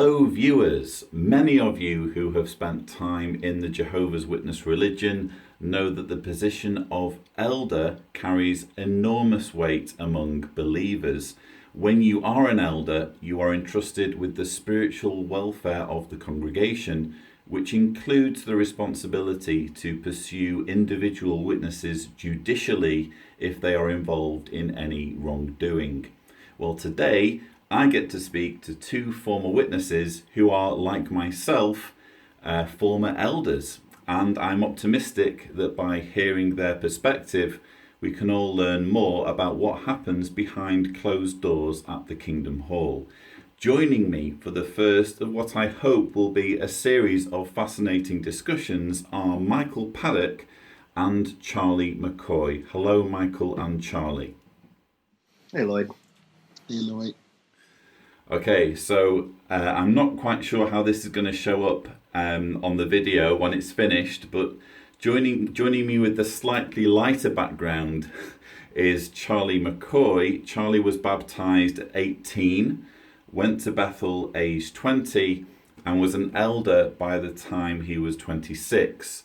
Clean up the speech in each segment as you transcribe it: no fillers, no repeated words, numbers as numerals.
Hello viewers, many of you who have spent time in the Jehovah's Witness religion know that the position of elder carries enormous weight among believers. When you are an elder, you are entrusted with the spiritual welfare of the congregation, which includes the responsibility to pursue individual witnesses judicially if they are involved in any wrongdoing. Well, today I get to speak to two former witnesses who are, like myself, former elders. And I'm optimistic that by hearing their perspective, we can all learn more about what happens behind closed doors at the Kingdom Hall. Joining me for the first of what I hope will be a series of fascinating discussions are Michael Paddock and Charlie McCoy. Hello, Michael and Charlie. Hey, Lloyd. Hey, Lloyd. Okay, so I'm not quite sure how this is going to show up on the video when it's finished, but joining me with the slightly lighter background is Charlie McCoy. Charlie was baptized at 18, went to Bethel aged 20, and was an elder by the time he was 26,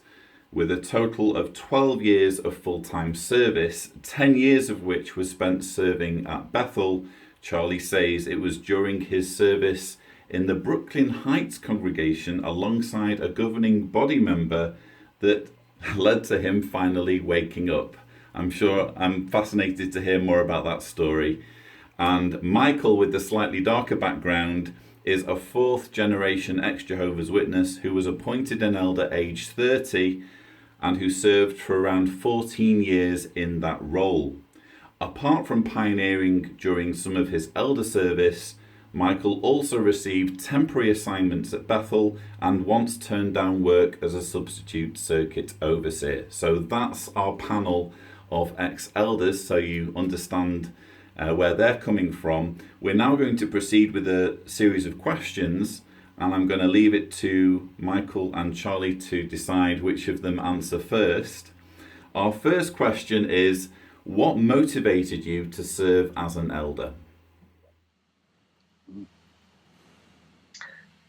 with a total of 12 years of full-time service, 10 years of which was spent serving at Bethel. Charlie says it was during his service in the Brooklyn Heights congregation alongside a governing body member that led to him finally waking up. I'm sure I'm fascinated to hear more about that story. And Michael, with the slightly darker background, is a fourth generation ex-Jehovah's Witness who was appointed an elder aged 30 and who served for around 14 years in that role. Apart from pioneering during some of his elder service, Michael also received temporary assignments at Bethel and once turned down work as a substitute circuit overseer. So that's our panel of ex-elders, so you understand where they're coming from. We're now going to proceed with a series of questions, and I'm going to leave it to Michael and Charlie to decide which of them answer first. Our first question is, what motivated you to serve as an elder?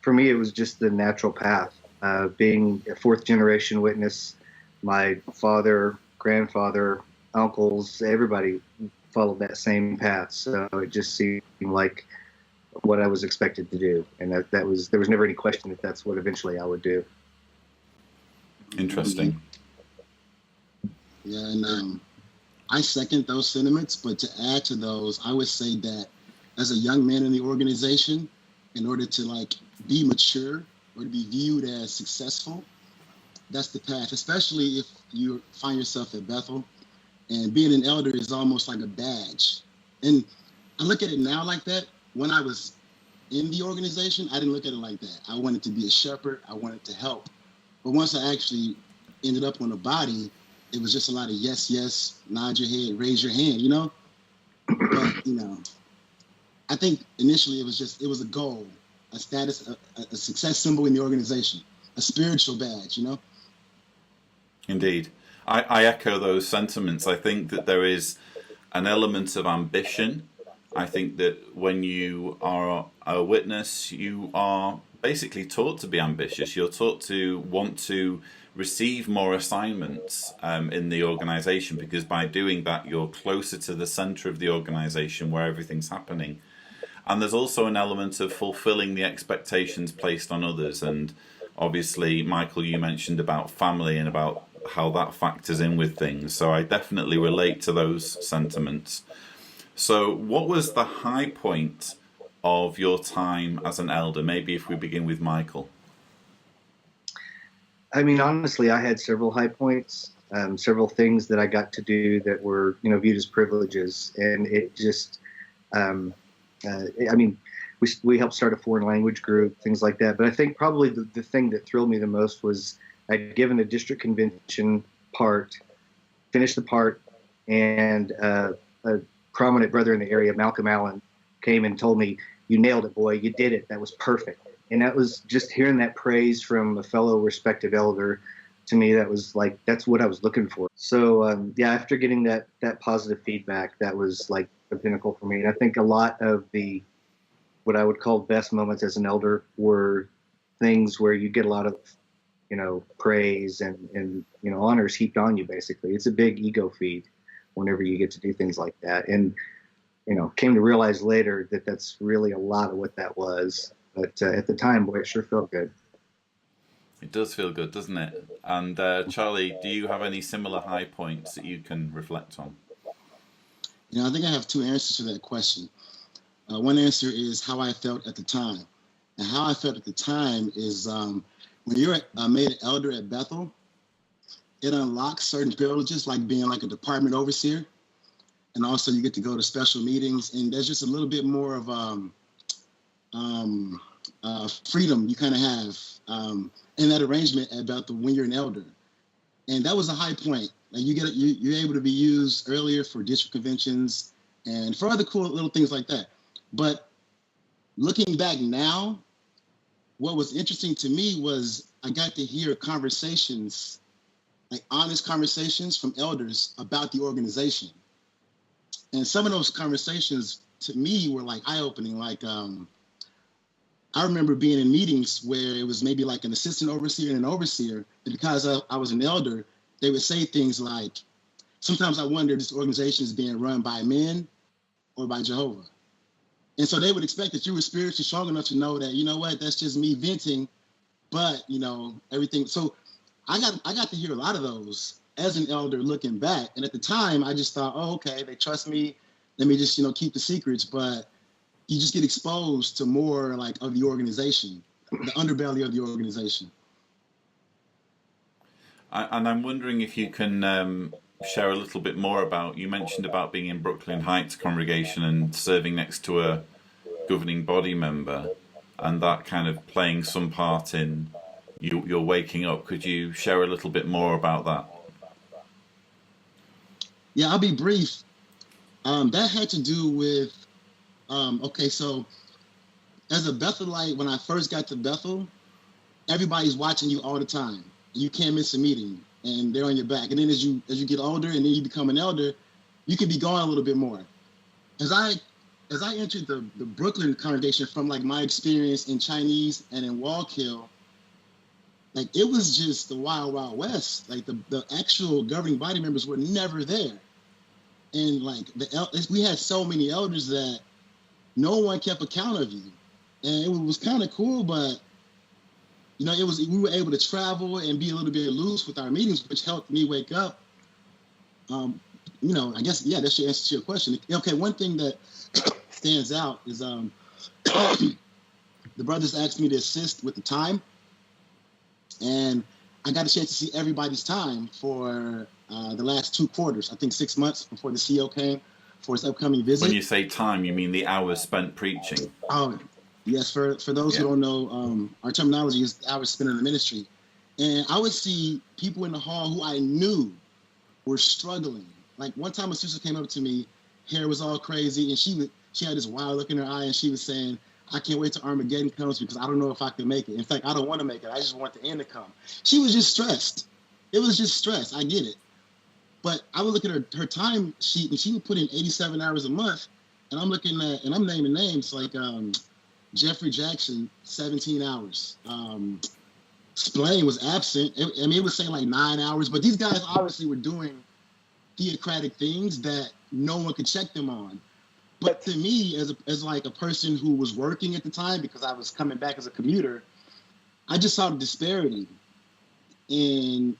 For me, it was just the natural path. Being a fourth generation witness, my father, grandfather, uncles, everybody followed that same path. So it just seemed like what I was expected to do. And there was never any question that that's what eventually I would do. Interesting. Yeah, and I second those sentiments, but to add to those, I would say that as a young man in the organization, in order to be mature or to be viewed as successful, that's the path, especially if you find yourself at Bethel. And being an elder is almost like a badge. And I look at it now like that. When I was in the organization, I didn't look at it like that. I wanted to be a shepherd. I wanted to help. But once I actually ended up on the body, it was just a lot of yes, yes, nod your head, raise your hand, But, I think initially it was a goal, a status, a success symbol in the organization, a spiritual badge, Indeed. I echo those sentiments. I think that there is an element of ambition. I think that when you are a witness, you are basically taught to be ambitious. You're taught to want to receive more assignments in the organization, because by doing that, you're closer to the center of the organization where everything's happening. And there's also an element of fulfilling the expectations placed on others. And obviously, Michael, you mentioned about family and about how that factors in with things. So I definitely relate to those sentiments. So what was the high point of your time as an elder? Maybe if we begin with Michael. I mean, honestly, I had several high points, several things that I got to do that were, viewed as privileges. And it just, we helped start a foreign language group, things like that. But I think probably the thing that thrilled me the most was I'd given a district convention part, finished the part, and a prominent brother in the area, Malcolm Allen, came and told me, "You nailed it, boy. You did it. That was perfect." And that was just hearing that praise from a fellow respected elder. To me, that was that's what I was looking for. So after getting that positive feedback, that was like the pinnacle for me. And I think a lot of the what I would call best moments as an elder were things where you get a lot of, praise and honors heaped on you. Basically, it's a big ego feed whenever you get to do things like that. And came to realize later that that's really a lot of what that was. But at the time, boy, it sure felt good. It does feel good, doesn't it? And Charlie, do you have any similar high points that you can reflect on? I think I have two answers to that question. One answer is how I felt at the time. And how I felt at the time is when you're made an elder at Bethel, it unlocks certain privileges, like being like a department overseer. And also you get to go to special meetings, and there's just a little bit more of freedom you kind of have in that arrangement at Bethel when you're an elder. And that was a high point. Like you're able to be used earlier for district conventions and for other cool little things like that. But looking back now, what was interesting to me was I got to hear conversations, like honest conversations from elders about the organization. And some of those conversations to me were like eye-opening. Like I remember being in meetings where it was maybe like an assistant overseer and an overseer. And because I was an elder, they would say things like, sometimes I wonder if this organization is being run by men or by Jehovah. And so they would expect that you were spiritually strong enough to know that, that's just me venting, but, everything. So I got to hear a lot of those as an elder looking back. And at the time, I just thought, oh, okay, they trust me. Let me just, keep the secrets. But you just get exposed to more like of the organization, the underbelly of the organization. And I'm wondering if you can share a little bit more about, you mentioned about being in Brooklyn Heights congregation and serving next to a governing body member, and that kind of playing some part in your waking up. Could you share a little bit more about that? Yeah, I'll be brief. That had to do with, so as a Bethelite, when I first got to Bethel, everybody's watching you all the time. You can't miss a meeting, and they're on your back. And then as you get older and then you become an elder, you can be going a little bit more. As I entered the Brooklyn congregation from like my experience in Chinese and in Wallkill, like it was just the wild, wild west. Like the actual governing body members were never there. And like we had so many elders that no one kept account of you. And it was kind of cool, but we were able to travel and be a little bit loose with our meetings, which helped me wake up. I guess, yeah, that's your answer to your question. Okay, one thing that stands out is the brothers asked me to assist with the time. And I got a chance to see everybody's time for the last 2 quarters, I think 6 months before the CO came for his upcoming visit. When you say time, you mean the hours spent preaching? Yes, for those who don't know, our terminology is hours spent in the ministry. And I would see people in the hall who I knew were struggling. Like one time a sister came up to me, hair was all crazy, and she had this wild look in her eye, and she was saying, I can't wait till Armageddon comes because I don't know if I can make it. In fact, I don't want to make it. I just want the end to come. She was just stressed. It was just stress. I get it. But I would look at her time sheet, and she would put in 87 hours a month. And I'm looking at, and I'm naming names like Jeffrey Jackson, 17 hours. Splain was absent. It was saying like 9 hours. But these guys obviously were doing theocratic things that no one could check them on. But to me, as like a person who was working at the time, because I was coming back as a commuter, I just saw the disparity. And,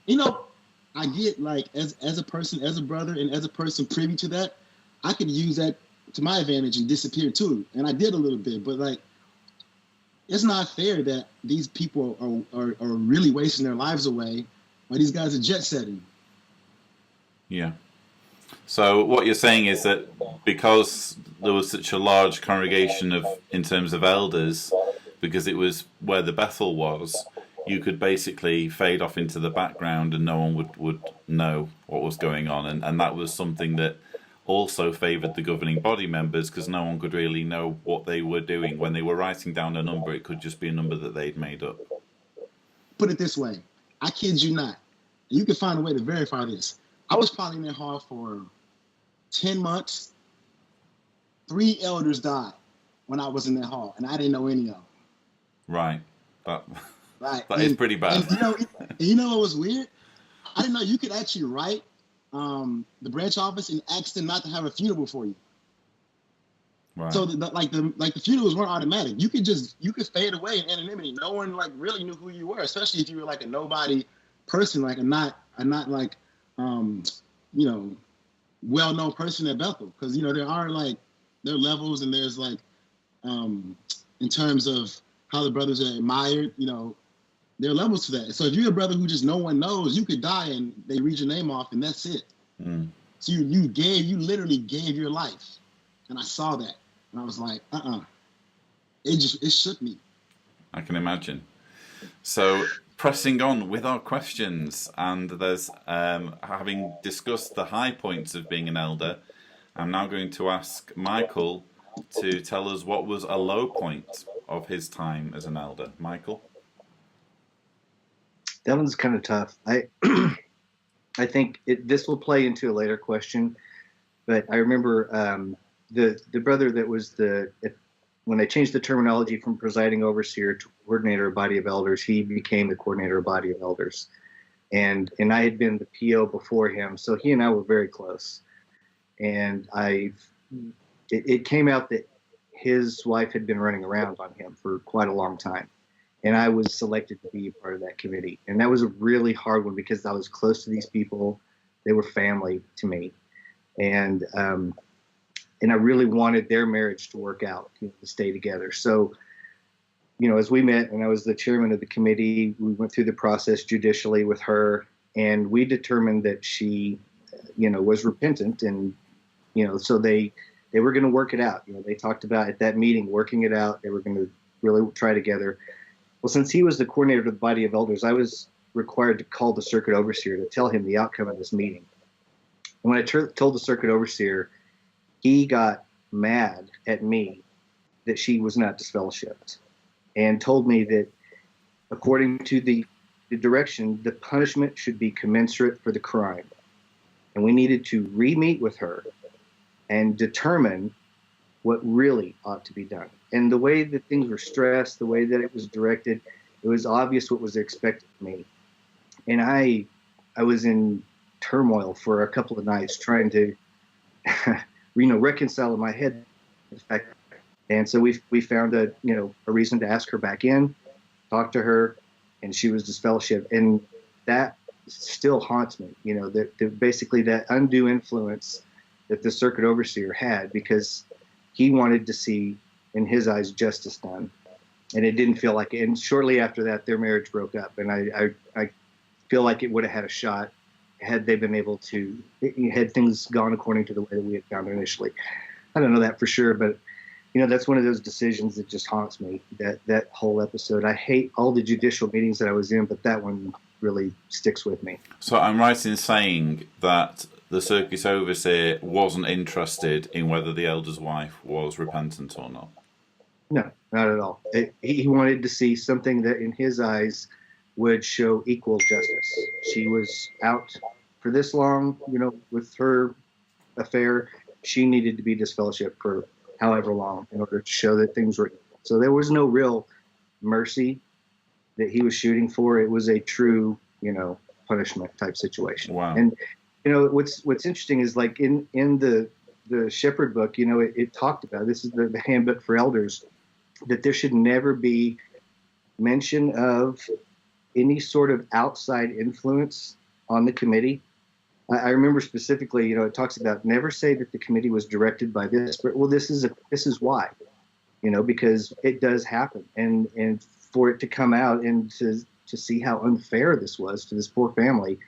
I get like, as a person, as a brother, and as a person privy to that, I could use that to my advantage and disappear too. And I did a little bit, but like, it's not fair that these people are really wasting their lives away while these guys are jet setting. Yeah. So what you're saying is that because there was such a large congregation in terms of elders, because it was where the Bethel was, you could basically fade off into the background and no one would know what was going on. And that was something that also favoured the governing body members, because no one could really know what they were doing. When they were writing down a number, it could just be a number that they'd made up. Put it this way. I kid you not. You can find a way to verify this. I was probably in that hall for 10 months. 3 elders died when I was in that hall, and I didn't know any of them. Right. That Right. that is pretty bad. And you know what was weird? I didn't know you could actually write the branch office and ask them not to have a funeral for you. Right. So the funerals weren't automatic. You could fade away in anonymity. No one like really knew who you were, especially if you were like a nobody person, like a not like you know, well-known person at Bethel, because you know there are levels, and there's like in terms of how the brothers are admired, you know, there are levels to that. So if you're a brother who just no one knows, you could die and they read your name off and that's it. So you literally gave your life, and I saw that and I was like, it shook me. I can imagine. So pressing on with our questions, and there's having discussed the high points of being an elder, I'm now going to ask Michael to tell us what was a low point of his time as an elder. Michael? That one's kind of tough. I think this will play into a later question, but I remember the brother that was when they changed the terminology from presiding overseer to coordinator of body of elders, he became the coordinator of body of elders, and I had been the PO before him, so he and I were very close, and it came out that his wife had been running around on him for quite a long time. And I was selected to be a part of that committee. And that was a really hard one because I was close to these people. They were family to me. And I really wanted their marriage to work out, to stay together. So, as we met and I was the chairman of the committee, we went through the process judicially with her, and we determined that she, was repentant, and, so they were going to work it out. They talked about at that meeting, working it out. They were going to really try together. Well, since he was the coordinator of the body of elders, I was required to call the circuit overseer to tell him the outcome of this meeting. And when I told the circuit overseer, he got mad at me that she was not disfellowshipped, and told me that according to the direction, the punishment should be commensurate for the crime. And we needed to re-meet with her and determine what really ought to be done. And the way that things were stressed, the way that it was directed, it was obvious what was expected of me. And I was in turmoil for a couple of nights trying to, reconcile in my head the fact. And so we found a reason to ask her back in, talk to her, and she was disfellowshipped. And that still haunts me, that basically that undue influence that the circuit overseer had, because he wanted to see, in his eyes, justice done, and it didn't feel like it. And shortly after that, their marriage broke up, and I feel like it would have had a shot had they been able to, had things gone according to the way that we had found initially. I don't know that for sure, but that's one of those decisions that just haunts me, that whole episode. I hate all the judicial meetings that I was in, but that one really sticks with me. So I'm right in saying that the circuit overseer wasn't interested in whether the elder's wife was repentant or not? No, not at all. He wanted to see something that in his eyes would show equal justice. She was out for this long, with her affair. She needed to be disfellowshipped for however long in order to show that things were equal. So there was no real mercy that he was shooting for. It was a true, punishment type situation. Wow. And what's interesting is, like, in the Shepherd book, it talked about, this is the handbook for elders, that there should never be mention of any sort of outside influence on the committee. I remember specifically, it talks about never say that the committee was directed by this, but this is why, because it does happen, and for it to come out and to see how unfair this was to this poor family,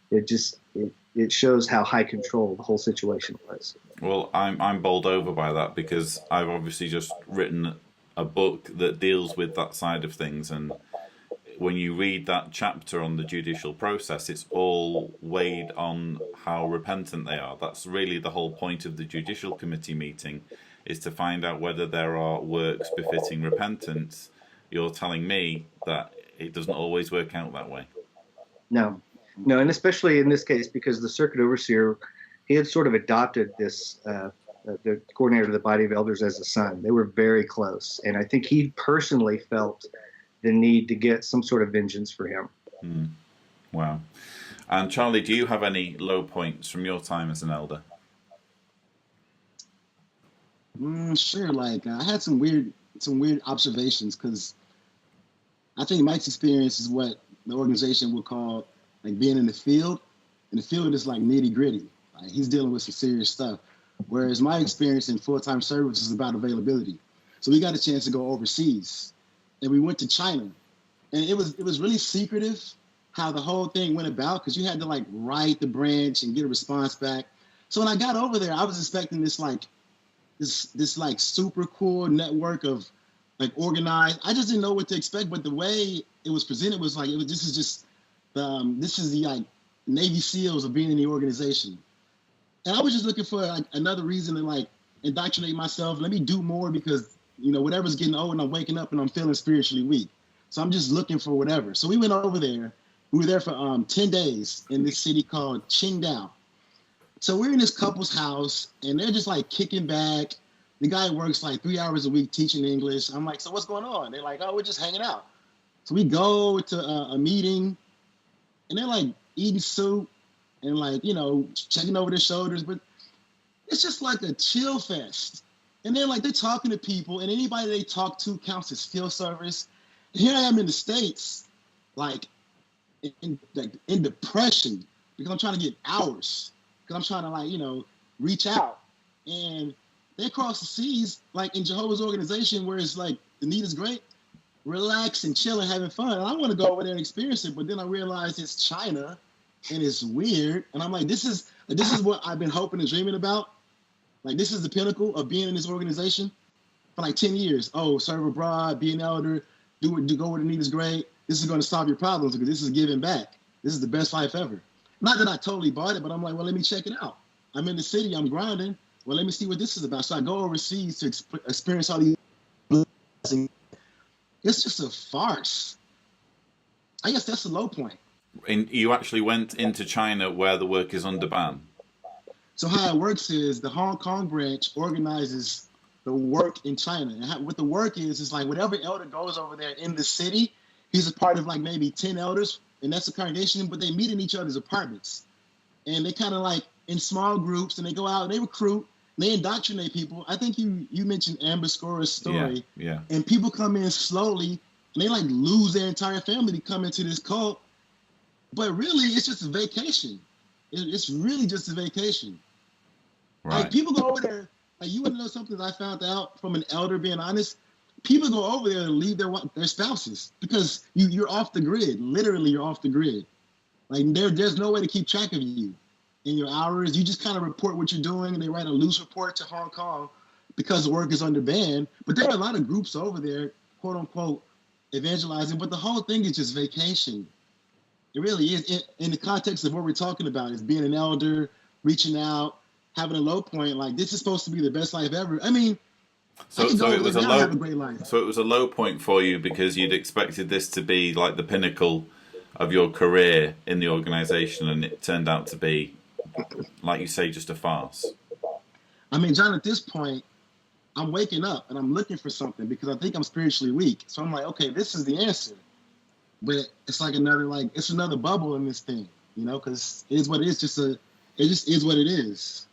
it shows how high control the whole situation was. Well, I'm bowled over by that, because I've obviously just written a book that deals with that side of things, and when you read that chapter on the judicial process, it's all weighed on how repentant they are. That's really the whole point of the judicial committee meeting, is to find out whether there are works befitting repentance. You're telling me that it doesn't always work out that way. No, and especially in this case, because the circuit overseer, he had sort of adopted this the coordinator of the body of elders, as a son. They were very close, and I think he personally felt the need to get some sort of vengeance for him. Mm. Wow. And Charlie, do you have any low points from your time as an elder? Sure. Like I had some weird observations, because I think Mike's experience is what the organization would call like being in the field. And the field is like nitty gritty. Like he's dealing with some serious stuff. Whereas my experience in full-time service is about availability. So we got a chance to go overseas, and we went to China, and it was really secretive how the whole thing went about, because you had to like write the branch and get a response back. So when I got over there, I was expecting this like super cool network of like organized. I just didn't know what to expect, but the way it was presented was like this is the like Navy SEALs of being in the organization. And I was just looking for like another reason to like indoctrinate myself. Let me do more, because whatever's getting old and I'm waking up and I'm feeling spiritually weak. So I'm just looking for whatever. So we went over there. We were there for 10 days in this city called Qingdao. So we're in this couple's house, and they're just like kicking back. The guy works like 3 hours a week teaching English. I'm like, so what's going on? They're like, oh, we're just hanging out. So we go to a meeting, and they're like eating soup and like, checking over their shoulders. But it's just like a chill fest. And they're talking to people, and anybody they talk to counts as field service. And here I am in the States, like in depression, because I'm trying to get hours, because I'm trying to reach out. And they cross the seas, like in Jehovah's organization, where it's like the need is great, relax and chill and having fun. And I want to go over there and experience it, but then I realized it's China and it's weird. And I'm like, this is what I've been hoping and dreaming about. Like, this is the pinnacle of being in this organization for like 10 years. Oh, serve abroad, be an elder, do go where the need is great. This is going to solve your problems, because this is giving back. This is the best life ever. Not that I totally bought it, but I'm like, well, let me check it out. I'm in the city, I'm grinding. Well, let me see what this is about. So I go overseas to experience all these blessings. It's just a farce. I guess that's the low point. And you actually went into China where the work is under ban? So how it works is the Hong Kong branch organizes the work in China. And what the work is like whatever elder goes over there in the city, he's a part of like maybe 10 elders, and that's a congregation, but they meet in each other's apartments. And they kind of like in small groups, and they go out and they recruit, and they indoctrinate people. I think you mentioned Amber Scora's story. Yeah. And people come in slowly, and they like lose their entire family to come into this cult. But really, it's just a vacation. It's really just a vacation. Right. Like people go over there. Like you want to know something that I found out from an elder, being honest? People go over there and leave their spouses, because you're off the grid. Literally, you're off the grid. Like there's no way to keep track of you in your hours. You just kind of report what you're doing, and they write a loose report to Hong Kong because the work is under ban. But there are a lot of groups over there, quote unquote, evangelizing. But the whole thing is just vacation. It really is. In the context of what we're talking about, is being an elder, reaching out, having a low point. Like, this is supposed to be the best life ever. I mean, so it was have a great life. So it was a low point for you, because you'd expected this to be like the pinnacle of your career in the organization, and it turned out to be, like you say, just a farce. I mean, John, at this point, I'm waking up and I'm looking for something, because I think I'm spiritually weak. So I'm like, okay, this is the answer. But it's like it's another bubble in this thing, because it is what it is. It just is what it is.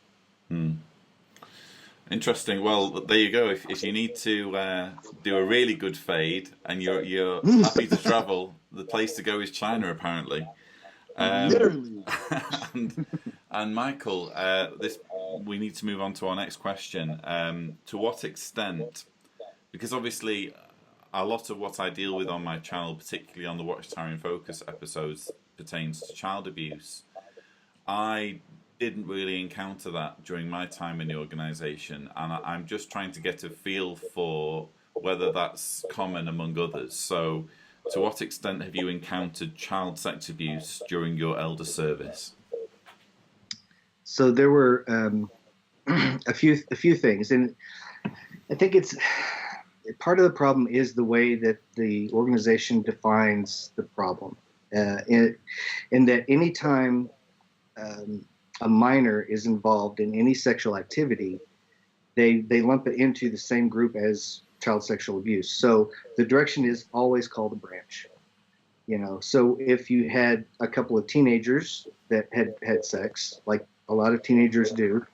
Interesting. Well, there you go. If you need to do a really good fade and you're happy to travel, the place to go is China, apparently. Literally. and Michael, we need to move on to our next question. To what extent, because obviously a lot of what I deal with on my channel, particularly on the Watchtower in Focus episodes, pertains to child abuse. I didn't really encounter that during my time in the organisation, and I'm just trying to get a feel for whether that's common among others. So, to what extent have you encountered child sex abuse during your elder service? So there were a few things, and I think it's part of the problem is the way that the organization defines the problem, in that anytime a minor is involved in any sexual activity, they lump it into the same group as child sexual abuse. So the direction is always call the branch. So if you had a couple of teenagers that had sex, like a lot of teenagers do,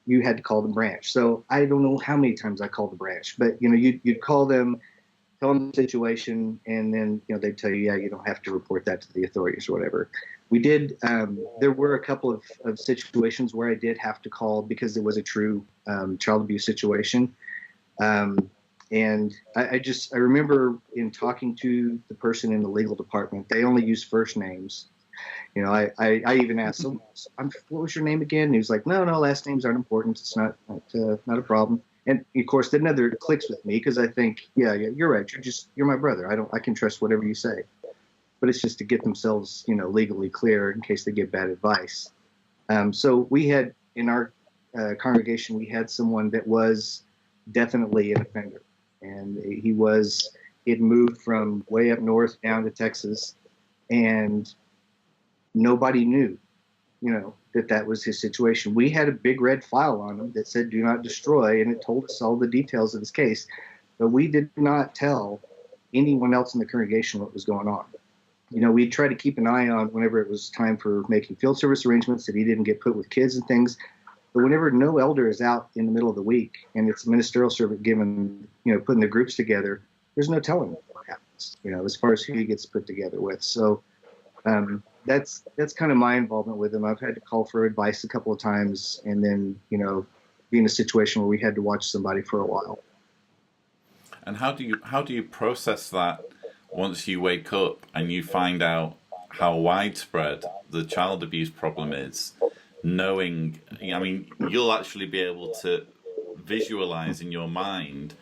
you had to call the branch. So I don't know how many times I called the branch, but you'd call them, tell them the situation, and then they'd tell you, yeah, you don't have to report that to the authorities or whatever. We did. There were a couple of situations where I did have to call because it was a true child abuse situation. And I remember in talking to the person in the legal department, they only use first names. I even asked him, what was your name again? And he was like, no, last names aren't important. It's not a problem. And of course, that never clicks with me because I think, yeah, you're right. You're my brother. I can trust whatever you say. But it's just to get themselves, legally clear in case they give bad advice. So we had in our congregation, we had someone that was definitely an offender, and it moved from way up north down to Texas, and nobody knew, that was his situation. We had a big red file on him that said do not destroy, and it told us all the details of his case, but we did not tell anyone else in the congregation what was going on. We tried to keep an eye on whenever it was time for making field service arrangements that he didn't get put with kids and things. But whenever no elder is out in the middle of the week and it's a ministerial servant given, putting the groups together, there's no telling what happens, as far as who he gets put together with. So that's kind of my involvement with him. I've had to call for advice a couple of times, and then, be in a situation where we had to watch somebody for a while. And how do you process that once you wake up and you find out how widespread the child abuse problem is, knowing, you'll actually be able to visualize in your mind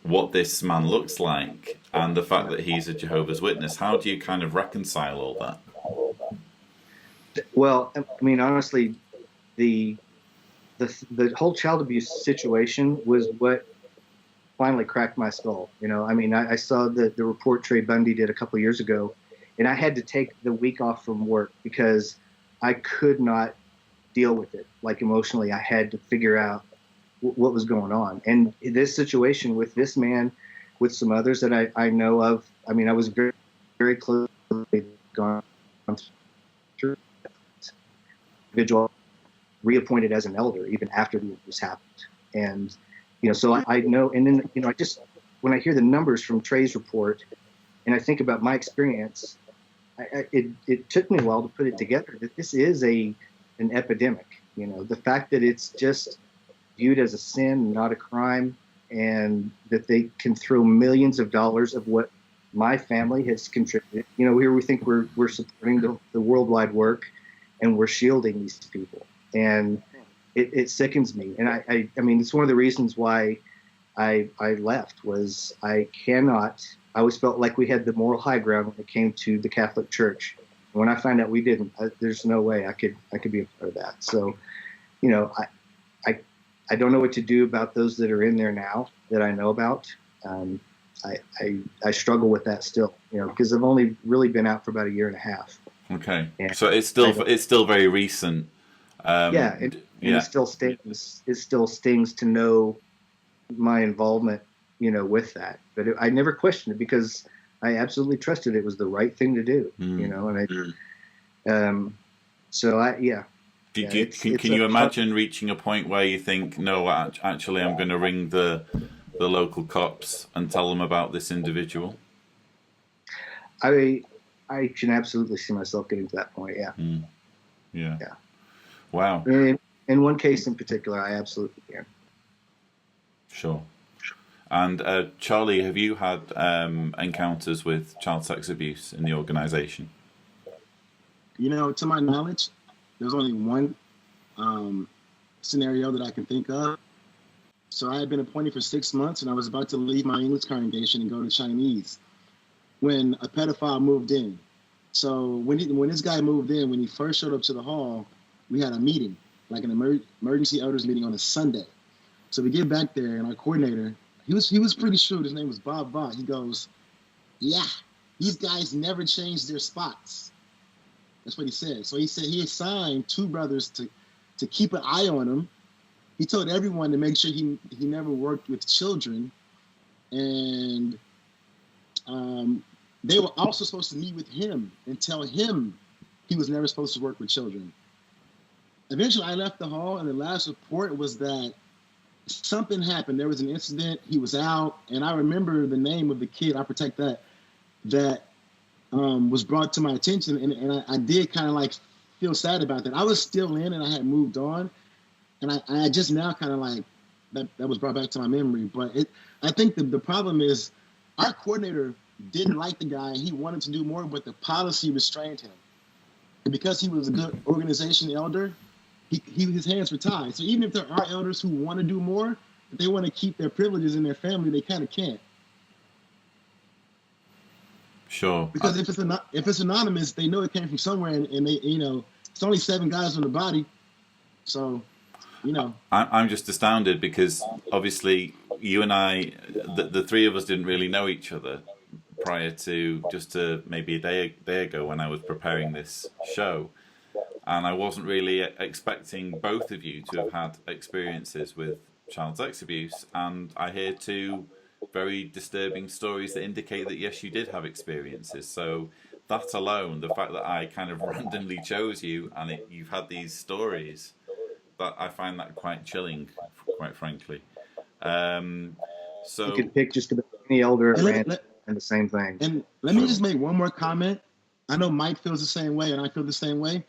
what this man looks like and the fact that he's a Jehovah's Witness. How do you kind of reconcile all that? Well, honestly, the whole child abuse situation was what finally cracked my skull. I saw the report Trey Bundy did a couple of years ago, and I had to take the week off from work because I could not deal with it. Like emotionally, I had to figure out what was going on. And this situation with this man, with some others that I know of, I was very, very closely gone through individual, reappointed as an elder even after the abuse happened. And so I know, and then, when I hear the numbers from Trey's report and I think about my experience, it took me a while to put it together that this is an epidemic. The fact that it's just viewed as a sin, not a crime, and that they can throw millions of dollars of what my family has contributed. Here we think we're supporting the worldwide work, and we're shielding these people. And it sickens me. And I it's one of the reasons why I left was I always felt like we had the moral high ground when it came to the Catholic Church. And when I found out we didn't, there's no way I could be a part of that. So, I don't know what to do about those that are in there now that I know about. I struggle with that still, because I've only really been out for about a year and a half. Okay. And so it's still very recent. It still stings to know my involvement, with that. But I never questioned it because I absolutely trusted it was the right thing to do, and Can you imagine reaching a point where you think, no, actually, I'm going to ring the local cops and tell them about this individual? I can absolutely see myself getting to that point. Yeah. Yeah. Wow. In one case in particular, I absolutely can. Sure. And Charlie, have you had encounters with child sex abuse in the organization? To my knowledge, there's only one scenario that I can think of. So I had been appointed for 6 months, and I was about to leave my English congregation and go to Chinese when a pedophile moved in. So when this guy moved in, when he first showed up to the hall, we had a meeting, like an emergency elders meeting on a Sunday. So we get back there, and our coordinator, he was pretty shrewd. His name was Bob Vaught. He goes, "Yeah, these guys never changed their spots." That's what he said. So he said he assigned 2 brothers to keep an eye on him he told everyone to make sure he never worked with children, and they were also supposed to meet with him and tell him he was never supposed to work with children. Eventually, I left the hall, and the last report was that something happened. There was an incident. He was out, and I remember the name of the kid. I protect that was brought to my attention, and I did kind of like feel sad about that. I was still in, and I had moved on, and I just now kind of like that was brought back to my memory. But I think the problem is our coordinator didn't like the guy, and he wanted to do more, but the policy restrained him. And because he was a good organization elder, his hands were tied. So even if there are elders who want to do more, if they want to keep their privileges in their family, they kind of can't. Sure. Because if it's anonymous, they know it came from somewhere, and they, it's only 7 guys on the body, so I'm just astounded because obviously you and I, the three of us, didn't really know each other prior to maybe a day ago when I was preparing this show. And I wasn't really expecting both of you to have had experiences with child sex abuse. And I hear 2 very disturbing stories that indicate that, yes, you did have experiences. So that alone, the fact that I kind of randomly chose you and you've had these stories, that I find that quite chilling, quite frankly. So you could pick just about any elder and the same thing. And let me just make one more comment. I know Mike feels the same way, and I feel the same way.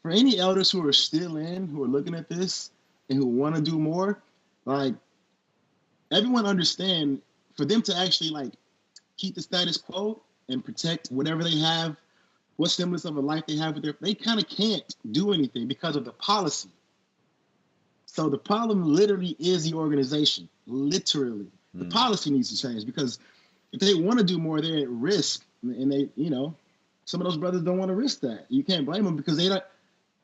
For any elders who are still who are looking at this and who want to do more, like, everyone understand, for them to actually like keep the status quo and protect whatever they have, what semblance of a life they have they kind of can't do anything because of the policy. So the problem literally is the organization. Literally. The policy needs to change, because if they want to do more, they're at risk. And they, some of those brothers don't want to risk that. You can't blame them, because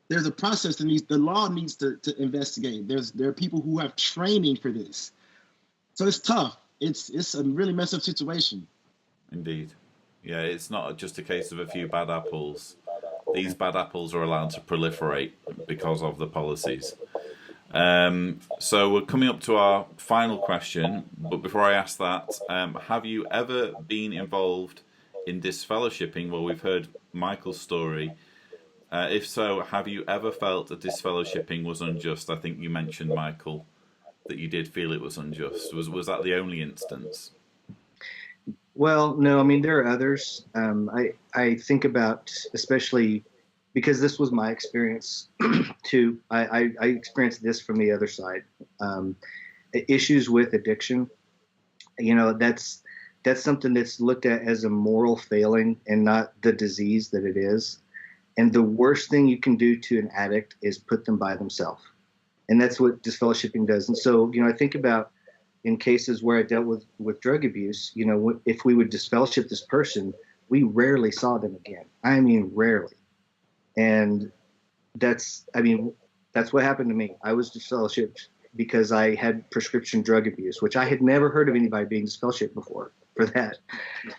there's a process that the law needs to investigate. There are people who have training for this. So it's tough. It's a really messed up situation. Indeed. Yeah, it's not just a case of a few bad apples. These bad apples are allowed to proliferate because of the policies. So we're coming up to our final question, but before I ask that, have you ever been involved in disfellowshipping? Well, we've heard Michael's story. If so, have you ever felt that disfellowshipping was unjust? I think you mentioned, Michael, that you did feel it was unjust. Was that the only instance? Well, no, I mean, there are others. I think about, especially because this was my experience too. I experienced this from the other side. Issues with addiction, that's something that's looked at as a moral failing and not the disease that it is. And the worst thing you can do to an addict is put them by themselves. And that's what disfellowshipping does. And so, I think about in cases where I dealt with drug abuse, if we would disfellowship this person, we rarely saw them again. I mean, rarely. And that's what happened to me. I was disfellowshipped because I had prescription drug abuse, which I had never heard of anybody being disfellowshipped before for that.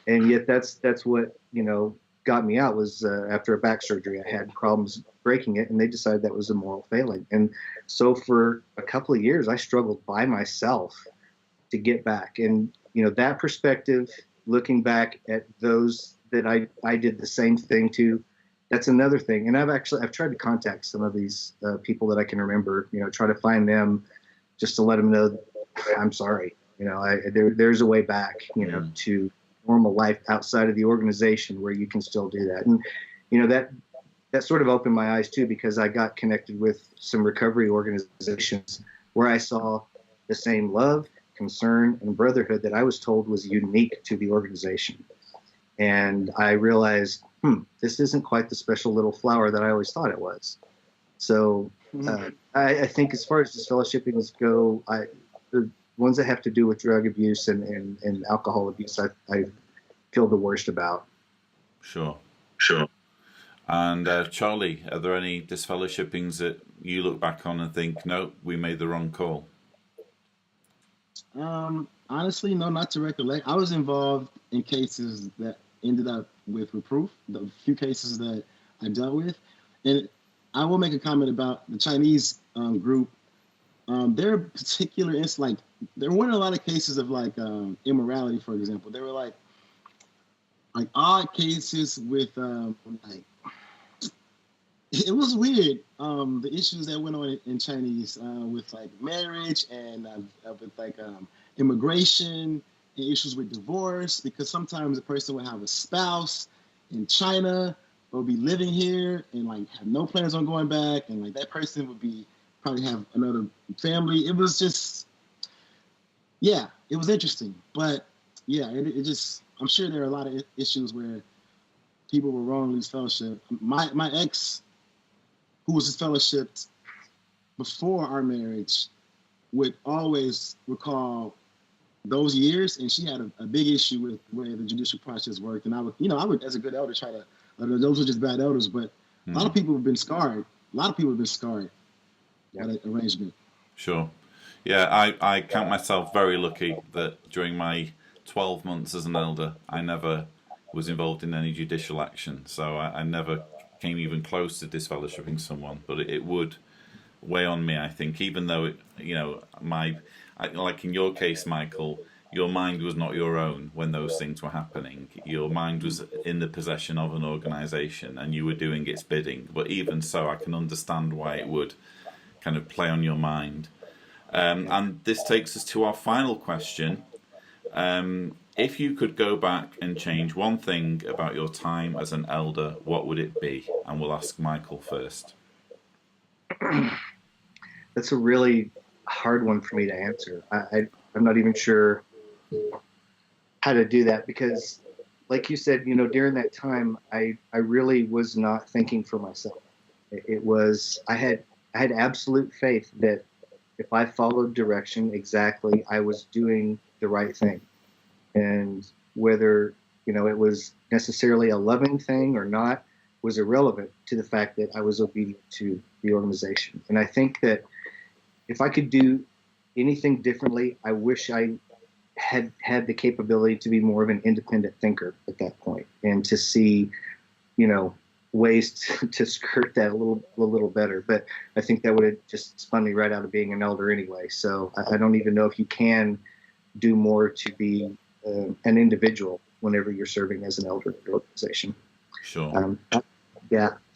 And yet that's what, got me out was after a back surgery. I had problems breaking it, and they decided that was a moral failing. And so for a couple of years, I struggled by myself to get back. And, that perspective, looking back at those that I did the same thing to, that's another thing. And I've tried to contact some of these people that I can remember, try to find them just to let them know I'm sorry. There's a way back, to normal life outside of the organization where you can still do that. And, that sort of opened my eyes too, because I got connected with some recovery organizations where I saw the same love, concern, and brotherhood that I was told was unique to the organization. And I realized, this isn't quite the special little flower that I always thought it was. So I think as far as disfellowshippings go, the ones that have to do with drug abuse and alcohol abuse, I feel the worst about. Sure. And Charlie, are there any disfellowshippings that you look back on and think, no, we made the wrong call? Honestly, no, not to recollect. I was involved in cases that ended up with reproof, the few cases that I dealt with. And I will make a comment about the Chinese group. There are particular like there weren't a lot of cases of like immorality, for example. There were like odd cases with like it was weird. The issues that went on in Chinese with like marriage and with like immigration and issues with divorce, because sometimes a person would have a spouse in China or be living here and like have no plans on going back, and like that person would be probably have another family. It was just, yeah, it was interesting, but yeah, it just, I'm sure there are a lot of issues where people were wrongly disfellowshipped. My ex, who was disfellowshipped before our marriage, would always recall those years, and she had a big issue with the way the judicial process worked. And I would, as a good elder, try to, those were just bad elders, but a lot of people have been scarred. A lot of people have been scarred by that arrangement. Sure. Yeah, I count myself very lucky that during my 12 months as an elder, I never was involved in any judicial action. So I never came even close to disfellowshipping someone, but it would weigh on me, I think, even though, like in your case, Michael, your mind was not your own when those things were happening. Your mind was in the possession of an organisation and you were doing its bidding. But even so, I can understand why it would kind of play on your mind. And this takes us to our final question. If you could go back and change one thing about your time as an elder, what would it be? And we'll ask Michael first. That's a really hard one for me to answer. I'm not even sure how to do that, because like you said, during that time, I really was not thinking for myself. It was, I had absolute faith that if I followed direction exactly, I was doing the right thing. And whether, it was necessarily a loving thing or not was irrelevant to the fact that I was obedient to the organization. And I think that if I could do anything differently, I wish I had the capability to be more of an independent thinker at that point, and to see, ways to skirt that a little better. But I think that would have just spun me right out of being an elder anyway. So I don't even know if you can do more to be an individual whenever you're serving as an elder in the organization. Sure.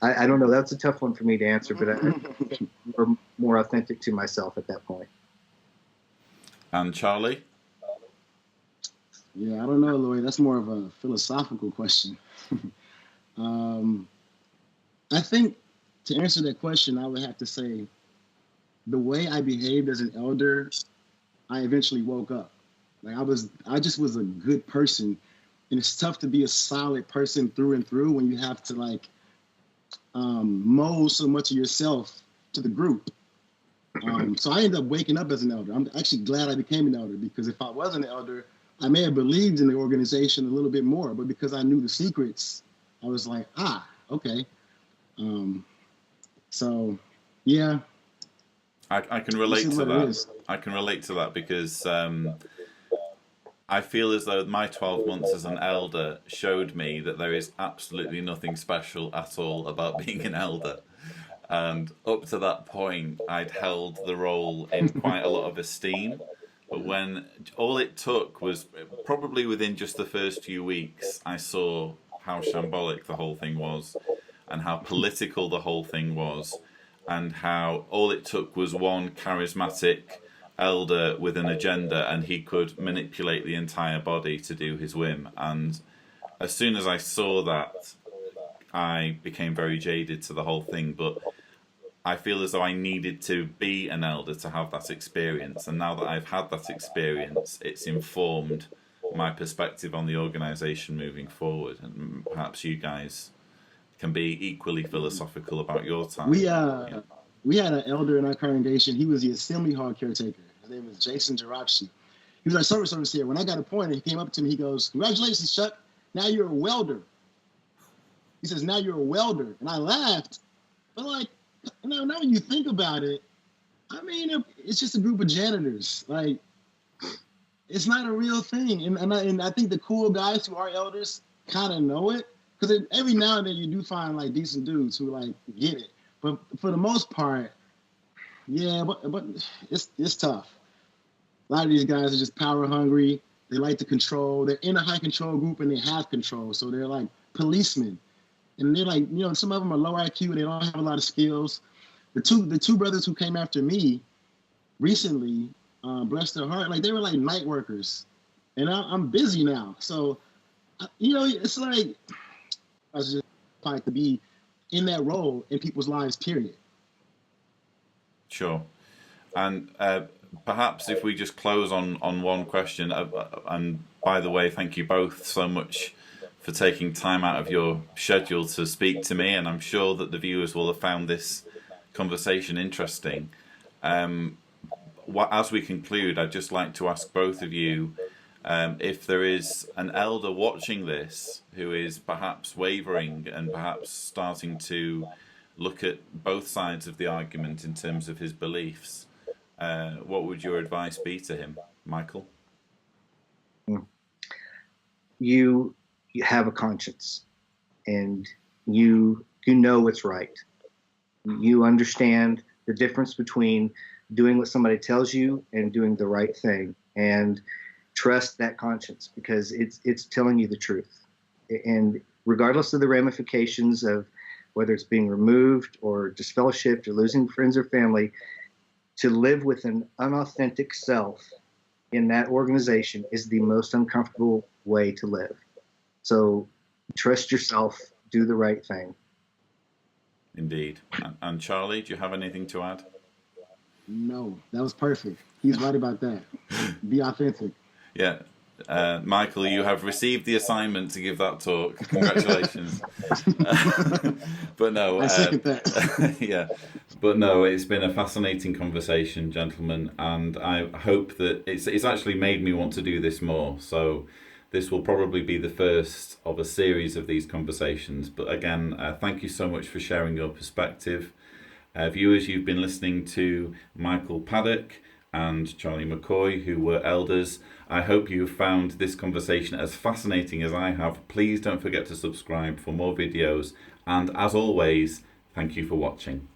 I don't know. That's a tough one for me to answer, but I'm more authentic to myself at that point. And Charlie? Yeah, I don't know, Lloyd. That's more of a philosophical question. I think to answer that question, I would have to say the way I behaved as an elder, I eventually woke up. Like I just was a good person, and it's tough to be a solid person through and through when you have to like mold so much of yourself to the group. So I ended up waking up as an elder. I'm actually glad I became an elder, because if I wasn't an elder, I may have believed in the organization a little bit more, but because I knew the secrets, I was like, okay. So, yeah. I can relate to that. I can relate to that because I feel as though my 12 months as an elder showed me that there is absolutely nothing special at all about being an elder. And up to that point, I'd held the role in quite a lot of esteem. But when all it took was probably within just the first few weeks, I saw how shambolic the whole thing was and how political the whole thing was, and how all it took was one charismatic elder with an agenda and he could manipulate the entire body to do his whim. And as soon as I saw that, I became very jaded to the whole thing. But I feel as though I needed to be an elder to have that experience. And now that I've had that experience, it's informed my perspective on the organisation moving forward. And perhaps you guys can be equally philosophical about your time. We had an elder in our congregation. He was the assembly hall caretaker. His name was Jason Jarapshi. He was our service here. When I got appointed, he came up to me. He goes, "Congratulations, Chuck. Now you're a welder." He says, "Now you're a welder." And I laughed. But like, now when you think about it, I mean, it's just a group of janitors. Like, it's not a real thing. And I think the cool guys who are elders kind of know it. Because every now and then you do find like decent dudes who like get it. But for the most part, Yeah, but it's tough. A lot of these guys are just power hungry. They like to control. They're in a high control group and they have control. So they're like policemen. And they're like, some of them are low IQ. They don't have a lot of skills. The two brothers who came after me recently, bless their heart, like they were like night workers. And I'm busy now. So, it's like I was just like to be in that role in people's lives, period. Sure. And perhaps if we just close on one question, and by the way, thank you both so much for taking time out of your schedule to speak to me, and I'm sure that the viewers will have found this conversation interesting. As we conclude, I'd just like to ask both of you if there is an elder watching this who is perhaps wavering and perhaps starting to look at both sides of the argument in terms of his beliefs, what would your advice be to him, Michael? You have a conscience, and you know what's right. You understand the difference between doing what somebody tells you and doing the right thing, and trust that conscience because it's telling you the truth. And regardless of the ramifications of whether it's being removed or disfellowshipped or losing friends or family, to live with an unauthentic self in that organization is the most uncomfortable way to live. So trust yourself, do the right thing. Indeed. And Charlie, do you have anything to add? No, that was perfect. He's right about that. Be authentic. Yeah. Michael, you have received the assignment to give that talk. Congratulations. But no, I second that. Yeah. But no, it's been a fascinating conversation, gentlemen, and I hope that it's actually made me want to do this more. So this will probably be the first of a series of these conversations. But again, thank you so much for sharing your perspective. Viewers, you've been listening to Michael Paddock and Charlie McCoy, who were elders. I hope you have found this conversation as fascinating as I have. Please don't forget to subscribe for more videos. And as always, thank you for watching.